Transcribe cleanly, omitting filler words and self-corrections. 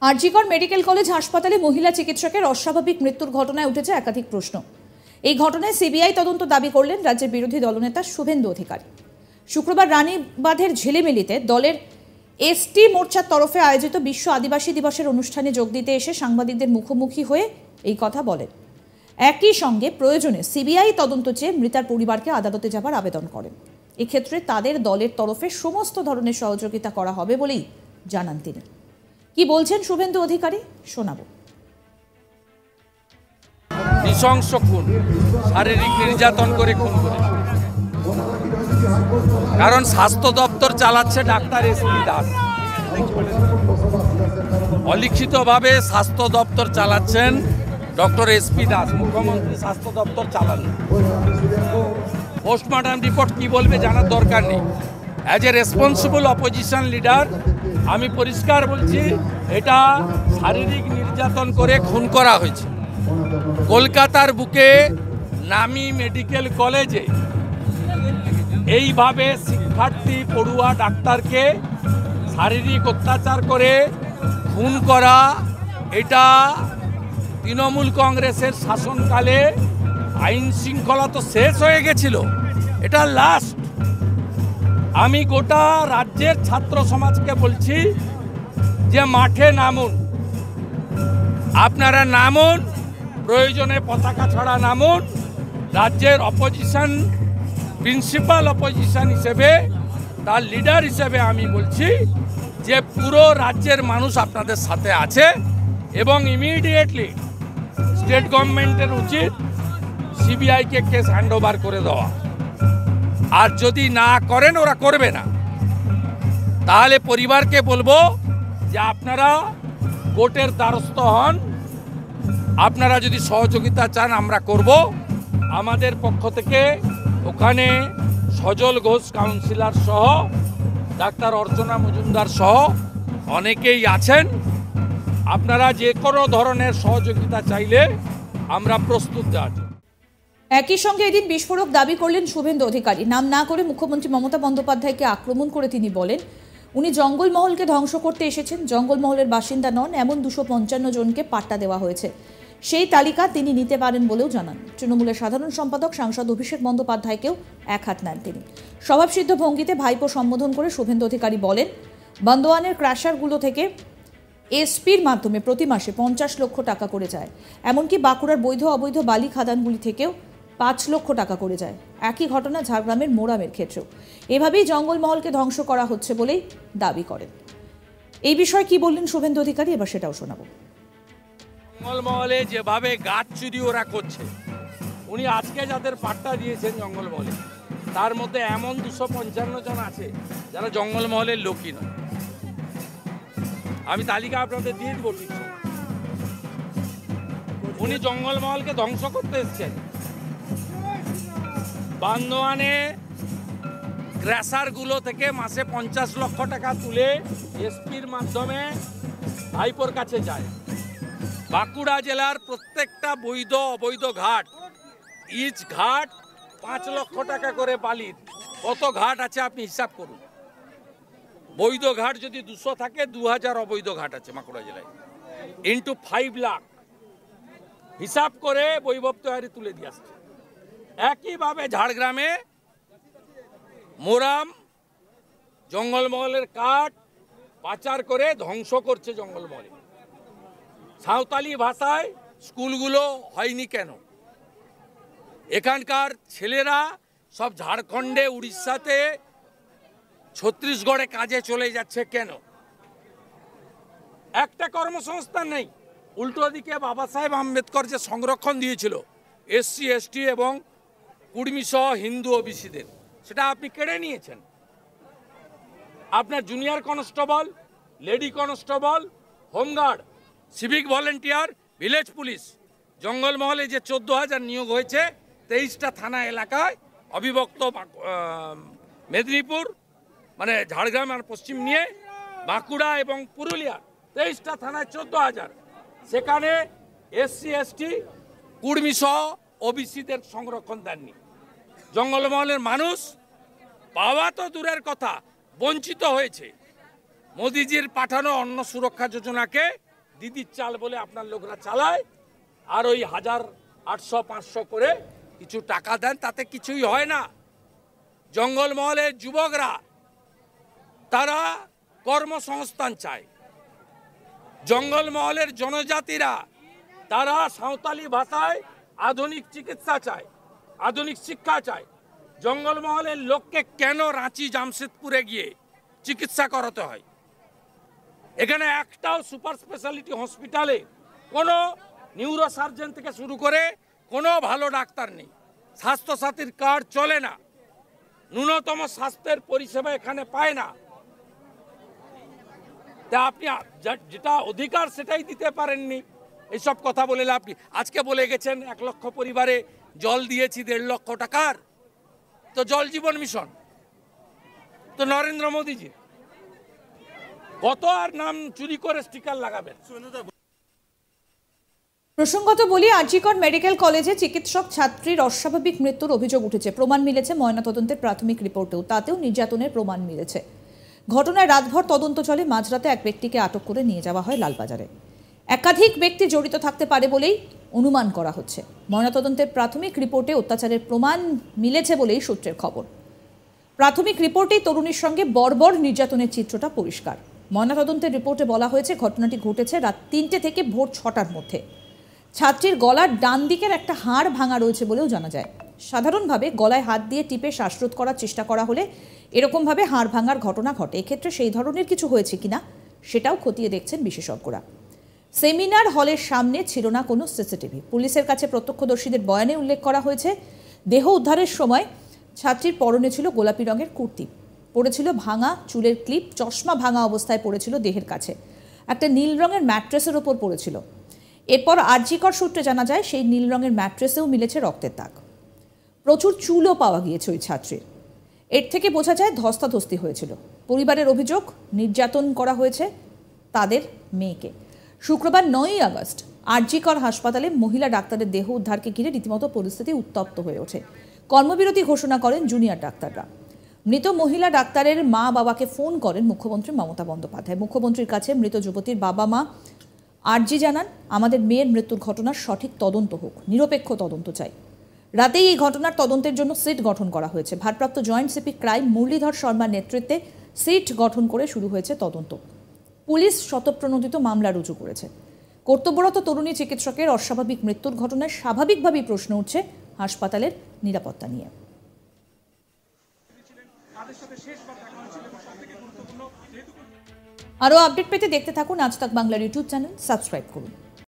RG Kar medical college হাসপাতালে মহিলা চিকিৎসকের অস্বাভাবিক মৃত্যুর ঘটনায় উঠেছে একাধিক প্রশ্ন। এই ঘটনায় সিবিআই তদন্ত দাবি করলেন রাজ্যের বিরোধী দলনেতা শুভেন্দু অধিকারী। শুক্রবার রানীবাঁধের ঝিলিমিলিতে দলের এসটি মোর্চার তরফে আয়োজিত বিশ্ব আদিবাসী দিবসের অনুষ্ঠানে যোগ দিতে এসে সাংবাদিকদের মুখোমুখি হয়ে এই কথা বলেন। একই সঙ্গে প্রয়োজনে সিবিআই তদন্ত চেয়ে মৃতার পরিবারকে আদালতে যাবার আবেদন করেন। এক্ষেত্রে তাদের দলের তরফে সমস্ত ধরনের সহযোগিতা করা হবে বলেই জানান তিনি। কি বলছেন শুভেন্দু অধিকারী শোনাবো। নৃশংস খুন, শারীরিক নির্যাতন করে খুন করে, কারণ স্বাস্থ্য দপ্তর চালাচ্ছে ডাক্তার এসপি দাস। অলিখিতভাবে স্বাস্থ্য দপ্তর চালাচ্ছেন ডক্টর এসপি দাস। মুখ্যমন্ত্রী স্বাস্থ্য দপ্তর চালান। পোস্টমর্টম রিপোর্ট কি বলবে জানার দরকার নেই। As a responsible opposition leader আমি পরিষ্কার বলছি, এটা শারীরিক নির্যাতন করে খুন করা হয়েছে। কলকাতার বুকে নামি মেডিকেল কলেজে এইভাবে শিক্ষার্থী পড়ুয়া ডাক্তারকে শারীরিক অত্যাচার করে খুন করা, এটা তৃণমূল কংগ্রেসের শাসনকালে আইন শৃঙ্খলা তো শেষ হয়ে গেছিল, এটা লাস্ট। আমি গোটা রাজ্যের ছাত্র সমাজকে বলছি যে মাঠে নামুন, আপনারা নামুন, প্রয়োজনে পতাকা ছাড়া নামুন। রাজ্যের অপোজিশন, প্রিন্সিপাল অপোজিশন হিসেবে, তার লিডার হিসেবে আমি বলছি যে পুরো রাজ্যের মানুষ আপনাদের সাথে আছে এবং ইমিডিয়েটলি স্টেট গভর্নমেন্টের উচিত সিবিআইকে কেস হ্যান্ডওভার করে দেওয়া। আর যদি না করেন, ওরা করবে না, তাহলে পরিবারকে বলবো যে আপনারা কোর্টের দ্বারস্থ হন। আপনারা যদি সহযোগিতা চান আমরা করব। আমাদের পক্ষ থেকে ওখানে সজল ঘোষ কাউন্সিলর সহ, ডাক্তার অর্চনা মজুমদার সহ অনেকেই আছেন। আপনারা যে কোনো ধরনের সহযোগিতা চাইলে আমরা প্রস্তুত আছি। একই সঙ্গে এদিন বিস্ফোরক দাবি করলেন শুভেন্দু অধিকারী। নাম না করে মুখ্যমন্ত্রী মমতা বন্দ্যোপাধ্যায়কে আক্রমণ করে তিনি বলেন, উনি জঙ্গলমহলকে ধ্বংস করতে এসেছেন। জঙ্গলমহলের বাসিন্দা নন এমন 255 জনকে পাট্টা দেওয়া হয়েছে, সেই তালিকা তিনি নিতে পারেন বলেও জানান। তৃণমূলের সাধারণ সম্পাদক সাংসদ অভিষেক বন্দ্যোপাধ্যায়কেও একহাত নেন তিনি। স্বভাবসিদ্ধ ভঙ্গিতে ভাইপো সম্বোধন করে শুভেন্দু অধিকারী বলেন, বান্দোয়ানের ক্র্যাশারগুলো থেকে এসপির মাধ্যমে প্রতি মাসে 50 লক্ষ টাকা করে যায়। এমনকি বাঁকুড়ার বৈধ অবৈধ বালি খাদানগুলি থেকেও 5 লক্ষ টাকা করে যায়। একই ঘটনা ঝাড়গ্রামের মোরামের ক্ষেত্রেও। এভাবেই জঙ্গলমহলকে ধ্বংস করা হচ্ছে বলেই দাবি করেন। এই বিষয়ে কি বললেন শুভেন্দু অধিকারী, এবার সেটাও শোনাবো। জঙ্গলমহলে যেভাবে গাছ চুরি ওরা করছে, উনি আজকে যাদের পাট্টা দিয়েছেন জঙ্গলমহলে, তার মধ্যে এমন 255 জন আছে যারা জঙ্গলমহলের লোকই নয়। আমি তালিকা আপনাদের দিয়ে দিব। ঠিক, উনি জঙ্গলমহলকে ধ্বংস করতে এসছেন। বান্দোয়ানে ক্র্যাশারগুলো থেকে মাসে 50 লক্ষ টাকা তুলে এসপির মাধ্যমে ভাইপোর কাছে যায়। বাঁকুড়া জেলার প্রত্যেকটা বৈধ অবৈধ ঘাট, ইচ ঘাট 5 লক্ষ টাকা করে বালির। কত ঘাট আছে আপনি হিসাব করুন। বৈধ ঘাট যদি 200 থাকে, 2000 অবৈধ ঘাট আছে বাঁকুড়া জেলায়। ইন্টু 5 লাখ হিসাব করে বৈভব তৈরি তুলে দিয়ে আসছে। একইভাবে ঝাড়গ্রামে মোরাম জঙ্গলমহলের কাঠ পাচার করে ধ্বংস করছে জঙ্গলমহলে। সাঁওতালি ভাষায় স্কুলগুলো হয়নি কেন? এখানকার ছেলেরা সব ঝাড়খণ্ডে, উড়িষ্যাতে, ছত্তিশগড়ে কাজে চলে যাচ্ছে কেন? একটা কর্মসংস্থান নেই। উল্টো দিকে বাবা সাহেব আম্বেদকর যে সংরক্ষণ দিয়েছিল এসসি এসটি এবং কুর্মী সহ হিন্দু ওবিসিদের, সেটা আপনি কেড়ে নিয়েছেন। আপনার junior constable, lady constable, home guard, civic volunteer, village police, জঙ্গলমহলে যে 14,000 নিয়োগ হয়েছে 23টা থানা এলাকায়, অবিভক্ত মেদিনীপুর মানে ঝাড়গ্রাম আর পশ্চিম নিয়ে বাঁকুড়া এবং পুরুলিয়া 23টা থানায় 14,000, সেখানে এসসি এসটি কুর্মী সহ ওবিসিদের সংরক্ষণ দেননি। জঙ্গলমহলের মানুষ পাওয়া তো দূরের কথা, বঞ্চিত হয়েছে। মোদিজির পাঠানো অন্ন সুরক্ষা যোজনাকে দিদির চাল বলে আপনার লোকরা চালায়, আর ওই 1800-500 করে কিছু টাকা দেন, তাতে কিছুই হয় না। জঙ্গলমহলের যুবকরা তারা কর্মসংস্থান চায়, জঙ্গলমহলের জনজাতিরা তারা সাঁওতালি ভাষায় আধুনিক চিকিৎসা চায়, আধুনিক শিক্ষা চায়। জঙ্গলমহলের লোককে কেন রাঁচি জামশেদপুরে গিয়ে চিকিৎসা করাতে হয়? এখানে একটাও সুপার স্পেশালিটি হসপিটালে কোনো নিউরোসার্জন থেকে শুরু করে কোনো ভালো ডাক্তার নেই। স্বাস্থ্যসাথীর কার্ড চলে না, ন্যূনতম স্বাস্থ্যের পরিষেবা এখানে পায় না। তা আপনি যেটা অধিকার সেটাই দিতে পারেননি, এইসব কথা বলে আপনি আজকে বলে গেছেন 1 লক্ষ পরিবারে জল দিয়েছি 1.5 লক্ষ টাকার। তো জল জীবন মিশন তো নরেন্দ্র মোদীজি, কত আর নাম চুরি করে স্টিকার লাগাবেন? প্রসঙ্গত বলি, আরজিকর মেডিকেল কলেজে চিকিৎসক ছাত্রীর অস্বাভাবিক মৃত্যুর অভিযোগ উঠেছে। প্রমাণ মিলেছে ময়নাতদন্তের প্রাথমিক রিপোর্টেও, তাতেও নির্যাতনের প্রমাণ মিলেছে। ঘটনায় রাতভর তদন্ত চলে। মাঝরাতে এক ব্যক্তিকে আটক করে নিয়ে যাওয়া হয় লালবাজারে। একাধিক ব্যক্তি জড়িত থাকতে পারে বলেই অনুমান করা হচ্ছে। ময়নাতদন্তের প্রাথমিক রিপোর্টে অত্যাচারের প্রমাণ মিলেছে বলেই সূত্রের খবর। প্রাথমিক রিপোর্টেই তরুণীর সঙ্গে বর্বর নির্যাতনের চিত্রটা পরিষ্কার। ময়নাতদন্তের রিপোর্টে বলা হয়েছে ঘটনাটি ঘটেছে রাত 3টে থেকে ভোর 6টার মধ্যে। ছাত্রীর গলার ডান দিকের একটা হাড় ভাঙা রয়েছে বলেও জানা যায়। সাধারণভাবে গলায় হাত দিয়ে টিপে শ্বাসরোধ করার চেষ্টা করা হলে এরকমভাবে হাড় ভাঙার ঘটনা ঘটে। এক্ষেত্রে সেই ধরনের কিছু হয়েছে কিনা সেটাও খতিয়ে দেখছেন বিশেষজ্ঞরা। সেমিনার হলের সামনে ছিল না কোনো সিসিটিভি। পুলিশের কাছে প্রত্যক্ষদর্শীদের বয়ানে উল্লেখ করা হয়েছে, দেহ উদ্ধারের সময় ছাত্রীর পরনে ছিল গোলাপি রঙের কুর্তি, পড়েছিল ভাঙা চুলের ক্লিপ, চশমা ভাঙা অবস্থায় পড়েছিল দেহের কাছে, একটা নীল রঙের ম্যাট্রেসের ওপর পড়েছিল। এরপর আরজিকর সূত্রে জানা যায় সেই নীল রঙের ম্যাট্রেসেও মিলেছে রক্তের দাগ। প্রচুর চুলও পাওয়া গিয়েছে ওই ছাত্রীর। এর থেকে বোঝা যায় ধস্তাধস্তি হয়েছিল। পরিবারের অভিযোগ নির্যাতন করা হয়েছে তাদের মেয়েকে। শুক্রবার 9ই আগস্ট আরজিকর হাসপাতালে মহিলা ডাক্তারের দেহ উদ্ধারকে ঘিরে রীতিমতো পরিস্থিতি উত্তপ্ত হয়ে ওঠে। কর্মবিরতি ঘোষণা করেন জুনিয়র ডাক্তাররা। মৃত মহিলা ডাক্তারের মা বাবাকে ফোন করেন মুখ্যমন্ত্রী মমতা বন্দ্যোপাধ্যায়। মুখ্যমন্ত্রীর কাছে মৃত যুবতীর বাবা মা আর্জি জানান, আমাদের মেয়ের মৃত্যুর ঘটনার সঠিক তদন্ত হোক, নিরপেক্ষ তদন্ত চাই। রাতেই এই ঘটনার তদন্তের জন্য সিট গঠন করা হয়েছে। ভারপ্রাপ্ত জয়েন্ট সিপি ক্রাইম মুরলীধর শর্মার নেতৃত্বে সিট গঠন করে শুরু হয়েছে তদন্ত। পুলিশ স্বতঃপ্রণোদিত মামলা রুজু করেছে। কর্তব্যরত তরুণী চিকিৎসকের অস্বাভাবিক মৃত্যুর ঘটনায় স্বাভাবিকভাবেই প্রশ্ন উঠছে হাসপাতালের নিরাপত্তা নিয়ে। আরও আপডেট পেতে দেখতে থাকুন আজ তাক বাংলার ইউটিউব চ্যানেল, সাবস্ক্রাইব করুন।